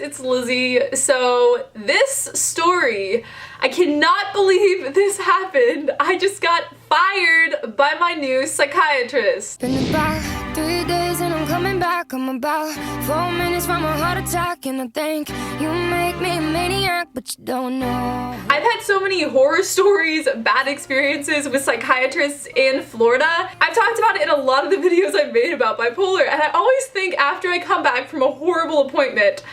it's Lizzie. So this story, I cannot believe this happened. I just got fired by my new psychiatrist. Been about 3 days and I'm coming back. I'm about 4 minutes from a heart attack, and I think you make me a maniac, but you don't know. I've had so many horror stories, bad experiences with psychiatrists in Florida. I've talked about it in a lot of the videos I've made about bipolar, and I always think after I come back from a horrible appointment,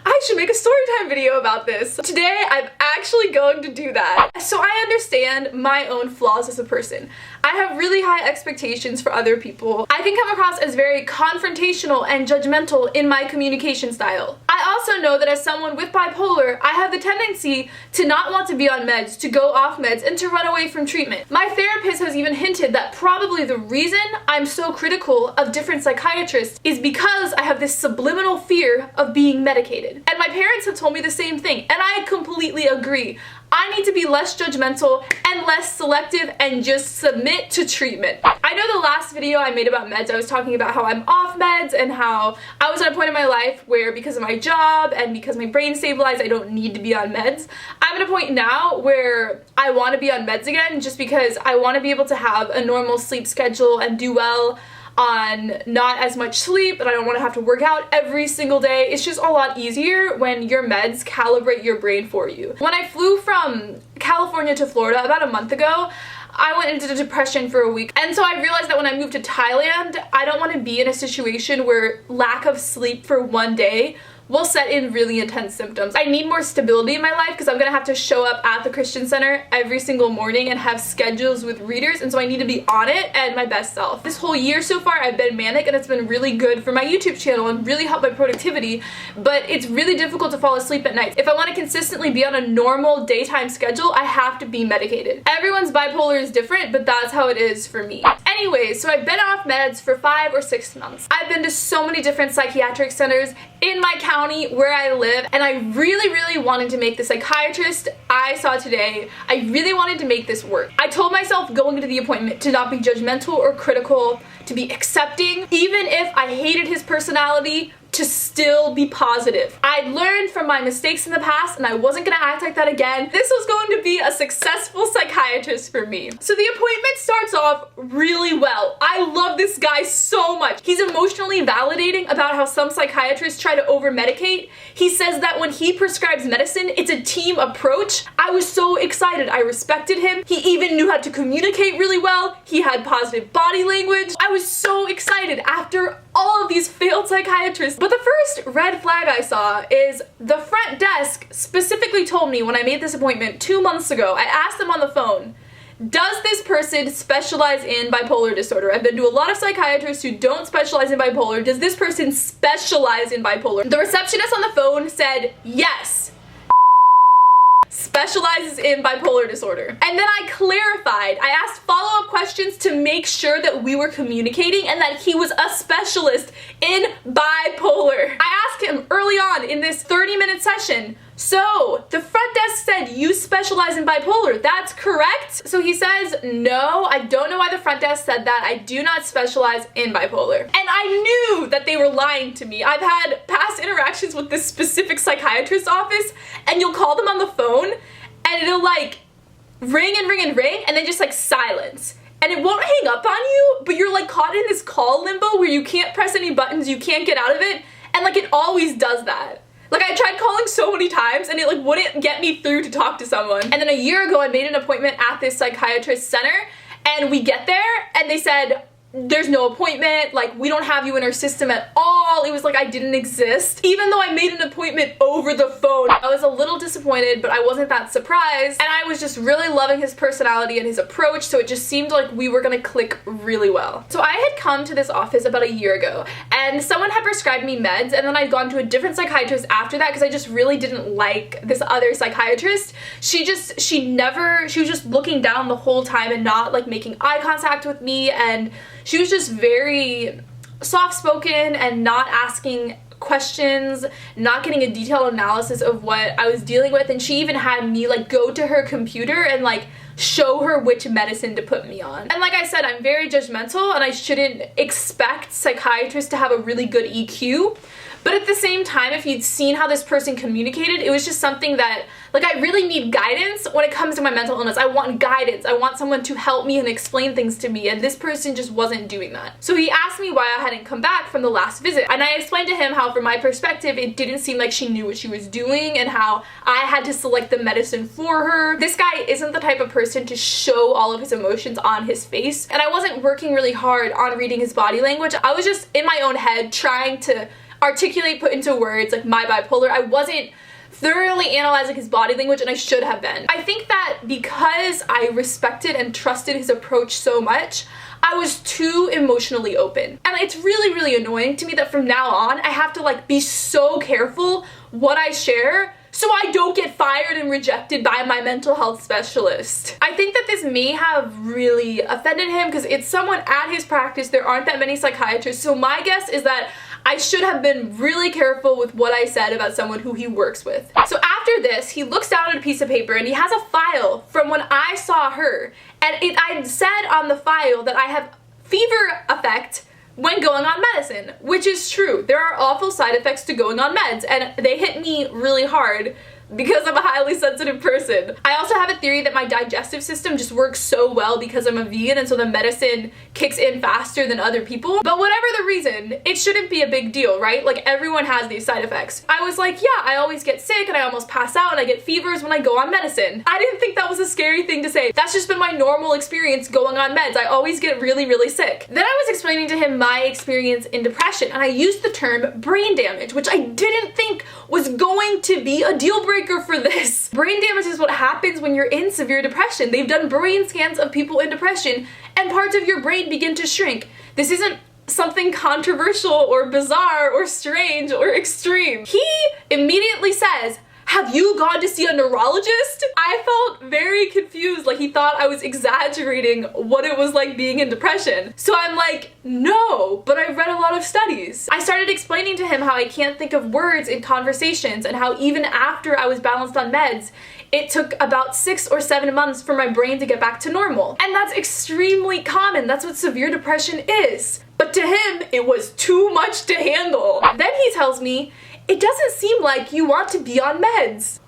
I should make a storytime video about this. Today, I'm actually going to do that. So I understand my own flaws as a person. I have really high expectations for other people. I can come across as very confrontational and judgmental in my communication style. I also know that as someone with bipolar, I have the tendency to not want to be on meds, to go off meds, and to run away from treatment. My therapist has even hinted that probably the reason I'm so critical of different psychiatrists is because I have this subliminal fear of being medicated. And my parents have told me the same thing, and I completely agree. I need to be less judgmental and less selective and just submit to treatment. I know the last video I made about meds, I was talking about how I'm off meds and how I was at a point in my life where because of my job and because my brain stabilized, I don't need to be on meds. I'm at a point now where I want to be on meds again just because I want to be able to have a normal sleep schedule and do well on not as much sleep, and I don't want to have to work out every single day. It's just a lot easier when your meds calibrate your brain for you. When I flew from California to Florida about a month ago, I went into depression for a week, and so I realized that when I moved to Thailand, I don't want to be in a situation where lack of sleep for one day will set in really intense symptoms. I need more stability in my life because I'm gonna have to show up at the Christian Center every single morning and have schedules with readers, and so I need to be on it and my best self. This whole year so far I've been manic, and it's been really good for my YouTube channel and really helped my productivity, but it's really difficult to fall asleep at night. If I want to consistently be on a normal daytime schedule, I have to be medicated. Everyone's bipolar is different, but that's how it is for me. Anyways, so I've been off meds for 5 or 6 months. I've been to so many different psychiatric centers in my county where I live, and I really wanted to make the psychiatrist I saw today, I really wanted to make this work. I told myself going into the appointment to not be judgmental or critical, to be accepting, even if I hated his personality, to still be positive. I'd learned from my mistakes in the past, and I wasn't gonna act like that again. This was going to be a successful psychiatrist for me. So the appointment starts off really well. I love this guy so much. He's emotionally validating about how some psychiatrists try to over-medicate. He says that when he prescribes medicine, it's a team approach. I was so excited. I respected him. He even knew how to communicate really well. He had positive body language. I was so excited after all of these failed psychiatrists. But the first red flag I saw is the front desk specifically told me when I made this appointment 2 months ago, I asked them on the phone, does this person specialize in bipolar disorder? I've been to a lot of psychiatrists who don't specialize in bipolar. Does this person specialize in bipolar? The receptionist on the phone said yes. Specializes in bipolar disorder. And then I clarified. I asked follow-up questions to make sure that we were communicating and that he was a specialist in bipolar. I asked him early on in this 30-minute session, so the front desk said you specialize in bipolar, that's correct? So he says, no, I don't know why the front desk said that. I do not specialize in bipolar. And I knew that they were lying to me. I've had past interactions with this specific psychiatrist's office, and you'll call them on the phone and it'll like ring and ring and ring and then just like silence. And it won't hang up on you, but you're like caught in this call limbo where you can't press any buttons, you can't get out of it, and like it always does that. Like I tried calling so many times and it like wouldn't get me through to talk to someone. And then a year ago I made an appointment at this psychiatrist center, and we get there and they said, there's no appointment, like we don't have you in our system at all. It was like I didn't exist. Even though I made an appointment over the phone. I was a little disappointed, but I wasn't that surprised. And I was just really loving his personality and his approach, so it just seemed like we were gonna click really well. So I had come to this office about a year ago, and someone had prescribed me meds, and then I'd gone to a different psychiatrist after that because I just really didn't like this other psychiatrist. She was just looking down the whole time and not like making eye contact with me, and she was just very soft-spoken and not asking questions, not getting a detailed analysis of what I was dealing with, and she even had me like go to her computer and like show her which medicine to put me on. And like I said, I'm very judgmental and I shouldn't expect psychiatrists to have a really good EQ, But at the same time, if you'd seen how this person communicated, it was just something that, like, I really need guidance when it comes to my mental illness. I want guidance. I want someone to help me and explain things to me, and this person just wasn't doing that. So he asked me why I hadn't come back from the last visit, and I explained to him how, from my perspective, it didn't seem like she knew what she was doing and how I had to select the medicine for her. This guy isn't the type of person to show all of his emotions on his face, and I wasn't working really hard on reading his body language. I was just in my own head trying to articulate, put into words, like, my bipolar. I wasn't thoroughly analyzing his body language, and I should have been. I think that because I respected and trusted his approach so much, I was too emotionally open. And it's really, really annoying to me that from now on, I have to, like, be so careful what I share so I don't get fired and rejected by my mental health specialist. I think that this may have really offended him because it's someone at his practice. There aren't that many psychiatrists, so my guess is that I should have been really careful with what I said about someone who he works with. So after this, he looks down at a piece of paper and he has a file from when I saw her, and I said on the file that I have fever effect when going on medicine, which is true. There are awful side effects to going on meds, and they hit me really hard because I'm a highly sensitive person. I also have a theory that my digestive system just works so well because I'm a vegan, and so the medicine kicks in faster than other people. But whatever the reason, it shouldn't be a big deal, right? Like, everyone has these side effects. I was like, yeah, I always get sick and I almost pass out and I get fevers when I go on medicine. I didn't think that was a scary thing to say. That's just been my normal experience going on meds. I always get really, really sick. Then I was explaining to him my experience in depression, and I used the term brain damage, which I didn't think was going to be a deal breaker for this. Brain damage is what happens when you're in severe depression. They've done brain scans of people in depression, and parts of your brain begin to shrink. This isn't something controversial or bizarre or strange or extreme. He immediately says, "Have you gone to see a neurologist?" I felt very confused, like he thought I was exaggerating what it was like being in depression. So I'm like, no, but I've read a lot of studies. I started explaining to him how I can't think of words in conversations, and how even after I was balanced on meds, it took about 6 or 7 months for my brain to get back to normal. And that's extremely common. That's what severe depression is. But to him, it was too much to handle. Then he tells me, "It doesn't seem like you want to be on meds."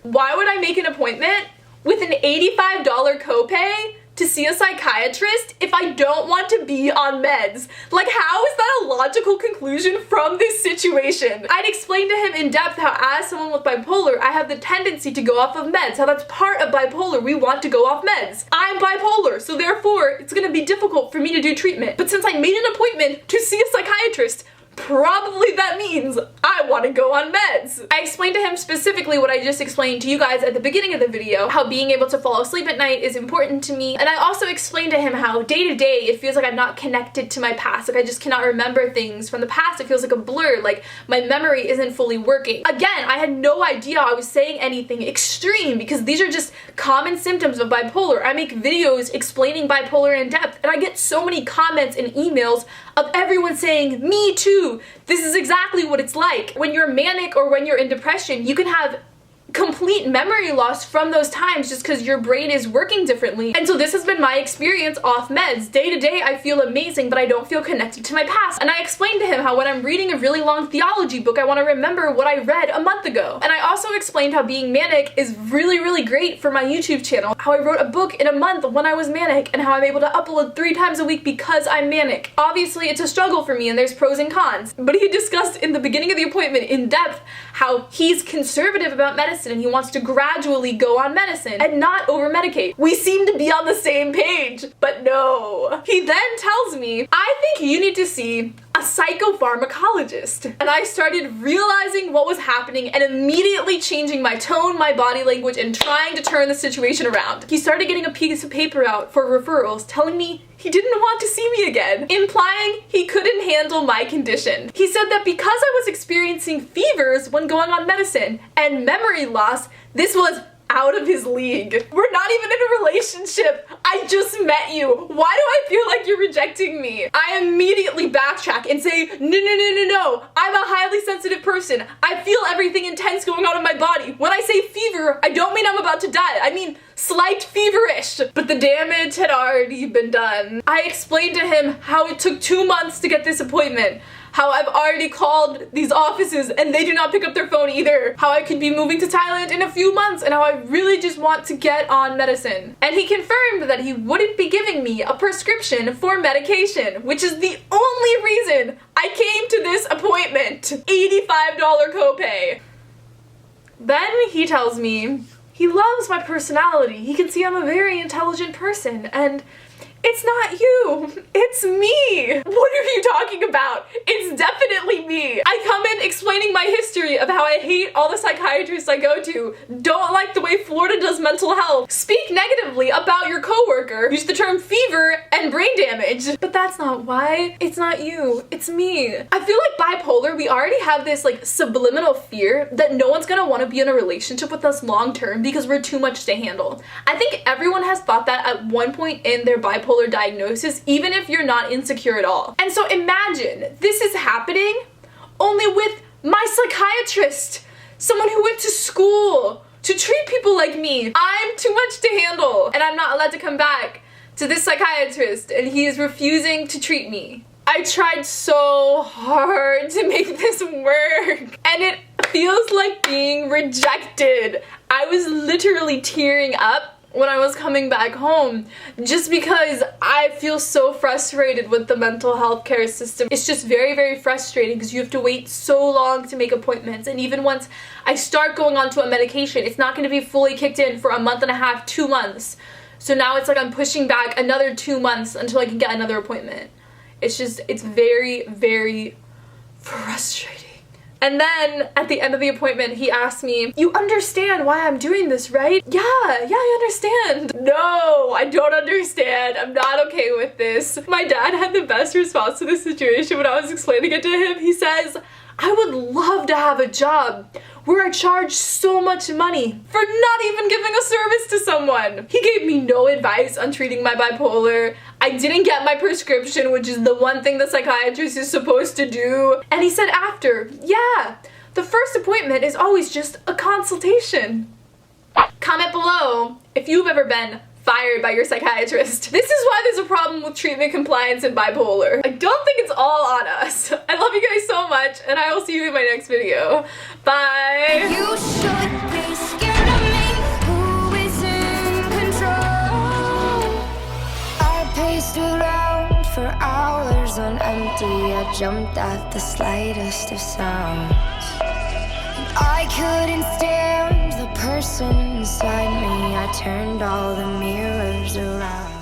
Why would I make an appointment with an $85 copay to see a psychiatrist if I don't want to be on meds? Like, how is that a logical conclusion from this situation? I'd explained to him in depth how, as someone with bipolar, I have the tendency to go off of meds, how that's part of bipolar. We want to go off meds. I'm bipolar, so therefore it's gonna be difficult for me to do treatment. But since I made an appointment to see a psychiatrist, probably that means I want to go on meds. I explained to him specifically what I just explained to you guys at the beginning of the video, how being able to fall asleep at night is important to me. And I also explained to him how day to day it feels like I'm not connected to my past. Like, I just cannot remember things from the past. It feels like a blur, like my memory isn't fully working. Again, I had no idea I was saying anything extreme because these are just common symptoms of bipolar. I make videos explaining bipolar in depth, and I get so many comments and emails of everyone saying, "Me too. This is exactly what it's like." When you're manic or when you're in depression, you can have complete memory loss from those times just because your brain is working differently. And so this has been my experience off meds. Day to day I feel amazing, but I don't feel connected to my past. And I explained to him how when I'm reading a really long theology book, I want to remember what I read a month ago. And I also explained how being manic is really, really great for my YouTube channel. How I wrote a book in a month when I was manic, and how I'm able to upload 3 times a week because I'm manic. Obviously it's a struggle for me and there's pros and cons, but he discussed in the beginning of the appointment in depth how he's conservative about medicine and he wants to gradually go on medicine and not over-medicate. We seem to be on the same page, but no. He then tells me, "I think you need to see a psychopharmacologist." And I started realizing what was happening and immediately changing my tone, my body language, and trying to turn the situation around. He started getting a piece of paper out for referrals, telling me he didn't want to see me again, implying he couldn't handle my condition. He said that because I was experiencing fevers when going on medicine and memory loss, this was out of his league. We're not even in a relationship. I just met you. Why do I feel like you're rejecting me? I immediately backtrack and say, no. I'm a highly sensitive person. I feel everything intense going on in my body. When I say fever, I don't mean I'm about to die. I mean slight feverish. But the damage had already been done. I explained to him how it took 2 months to get this appointment, how I've already called these offices and they do not pick up their phone either, how I could be moving to Thailand in a few months, and how I really just want to get on medicine. And he confirmed that he wouldn't be giving me a prescription for medication, which is the only reason I came to this appointment. $85 copay. Then he tells me he loves my personality. He can see I'm a very intelligent person, and it's not you, it's me. What are you talking about? It's definitely me. I come in explaining my history of how I hate all the psychiatrists I go to, don't like the way Florida does mental health, speak negatively about your coworker, use the term fever and brain damage. But that's not why. It's not you, it's me. I feel like bipolar, we already have this like subliminal fear that no one's gonna want to be in a relationship with us long term because we're too much to handle. I think everyone has thought that at one point in their bipolar diagnosis, even if you're not insecure at all. And so imagine this is happening only with my psychiatrist, someone who went to school to treat people like me. I'm too much to handle, and I'm not allowed to come back to this psychiatrist, and he is refusing to treat me. I tried so hard to make this work, and it feels like being rejected. I was literally tearing up when I was coming back home just because I feel so frustrated with the mental health care system. It's just very, very frustrating because you have to wait so long to make appointments, and even once I start going on to a medication, it's not going to be fully kicked in for a month and a half, 2 months. So now it's like I'm pushing back another 2 months until I can get another appointment. It's very, very frustrating. And then at the end of the appointment, he asked me, "You understand why I'm doing this, right?" Yeah, I understand. No, I don't understand. I'm not okay with this. My dad had the best response to this situation when I was explaining it to him. He says, "I would love to have a job where I charge so much money for not even giving a service to someone." He gave me no advice on treating my bipolar. I didn't get my prescription, which is the one thing the psychiatrist is supposed to do. And he said after, "Yeah, the first appointment is always just a consultation." Comment below if you've ever been fired by your psychiatrist. This is why there's a problem with treatment compliance in bipolar. I don't think it's all on us. I love you guys so much, and I will see you in my next video. Bye! You should be scared of me. Who is in control? I paced around for hours on empty. I jumped at the slightest of sounds. I couldn't stand the person inside me. I turned all the mirrors around.